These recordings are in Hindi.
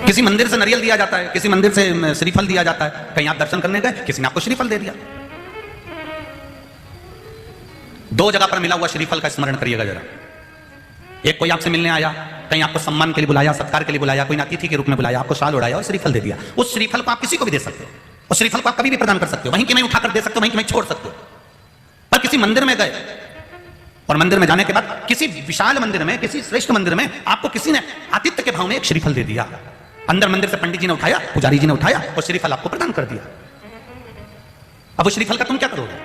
किसी मंदिर से नारियल दिया जाता है, किसी मंदिर से श्रीफल दिया जाता है। कहीं आप दर्शन करने गए, किसी ने आपको श्रीफल दे दिया। दो जगह पर मिला हुआ श्रीफल का स्मरण करिएगा जरा। एक कोई आपसे मिलने आया, कहीं आपको सम्मान के लिए बुलाया, सत्कार के लिए बुलाया, कोई अतिथि के रूप में बुलाया, आपको शाल उड़ाया और श्रीफल दे दिया। उस श्रीफल को आप किसी को भी दे सकते हो, उस श्रीफल को आप कभी भी प्रदान कर सकते हो, वहीं के में उठाकर दे सकते हो, वहीं के में छोड़ सकते हो। पर किसी मंदिर में गए और मंदिर में जाने के बाद किसी विशाल मंदिर में, किसी श्रेष्ठ मंदिर में आपको किसी ने आतिथ्य के भाव में एक श्रीफल दे दिया। अंदर मंदिर से पंडित जी ने उठाया, पुजारी जी ने उठाया और श्रीफल आपको प्रदान कर दिया। अब उस श्रीफल का तुम क्या करोगे?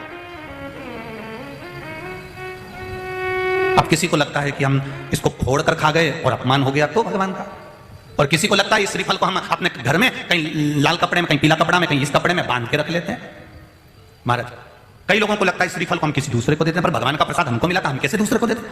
अब किसी को लगता है कि हम इसको फोड़ कर खा गए और अपमान हो गया तो भगवान का, और किसी को लगता है इस श्रीफल को हम अपने घर में कहीं लाल कपड़े में, कहीं पीला कपड़ा में, कहीं इस कपड़े में बांध के रख लेते हैं। महाराज, कई लोगों को लगता है इस श्रीफल को हम किसी दूसरे को देते हैं, पर भगवान का प्रसाद हमको मिला था, हम कैसे दूसरे को देते हैं?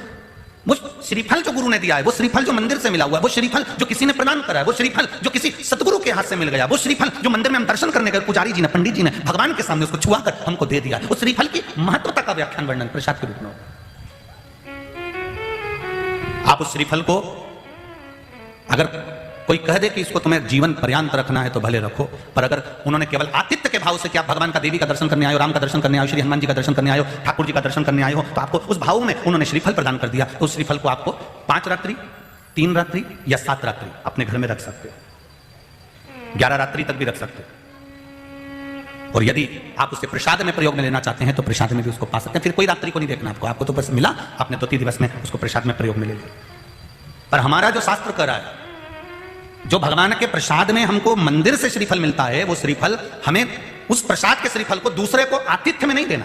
वो श्रीफल जो गुरु ने दिया है, वो श्रीफल जो मंदिर से मिला हुआ है, वो श्रीफल जो किसी ने प्रदान करा है, वो श्रीफल जो किसी सतगुरु के हाथ से मिल गया, वो श्रीफल जो मंदिर में हम दर्शन करने गए, पुजारी जी ने, पंडित जी ने भगवान के सामने उसको छुआ कर हमको दे दिया। उस श्रीफल की महत्वता का व्याख्यान वर्णन प्रसाद के रूप में होगा। आप उस श्रीफल को अगर कोई कह दे कि इसको तुम्हें जीवन पर्यंत रखना है तो भले रखो, पर अगर उन्होंने केवल आतिथ्य के भाव से कि आप भगवान का, देवी का दर्शन करने आए हो, राम का दर्शन करने आए हो, श्री हनुमान जी का दर्शन करने आए हो, ठाकुर जी का दर्शन करने आए हो, तो आपको उस भाव में उन्होंने श्रीफल प्रदान कर दिया, तो उस श्रीफल को आपको 5 रात्रि, 3 रात्रि या 7 रात्रि अपने घर में रख सकते हो, 11 रात्रि तक भी रख सकते हो। और यदि आप उसे प्रसाद में प्रयोग में लेना चाहते हैं तो प्रसाद में भी उसको पा सकते हैं। फिर कोई रात्रि को नहीं देखना आपको तो बस मिला, आपने तो 3 दिवस में उसको प्रसाद में प्रयोग में ले लिया। पर हमारा जो शास्त्र कर रहा है, जो भगवान के प्रसाद में हमको मंदिर से श्रीफल मिलता है, वो श्रीफल हमें, उस प्रसाद के श्रीफल को दूसरे को आतिथ्य में नहीं देना।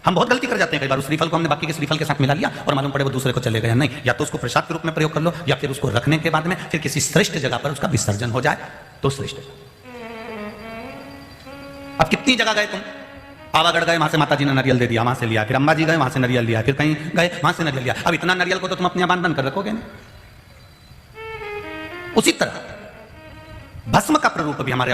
हम बहुत गलती कर जाते हैं कई बार, उस श्रीफल को हमने बाकी के श्रीफल के साथ मिला लिया और मालूम पड़े वो दूसरे को चले गए। नहीं, या तो उसको प्रसाद के रूप में प्रयोग कर लो, या फिर उसको रखने के बाद में फिर किसी श्रेष्ठ जगह पर उसका विसर्जन हो जाए तो श्रेष्ठ। अब कितनी जगह गए तुम? पावागढ़ गए, वहां से माता जी ने नारियल दे दिया, वहां से लिया, फिर अंबाजी गए, वहां से नारियल लिया, फिर कहीं गए, वहां से नारियल लिया। अब इतना नारियल को तो तुम अपने बांध बंद कर रखोगे नहीं। उसी तरह भस्म का प्ररूप भी हमारे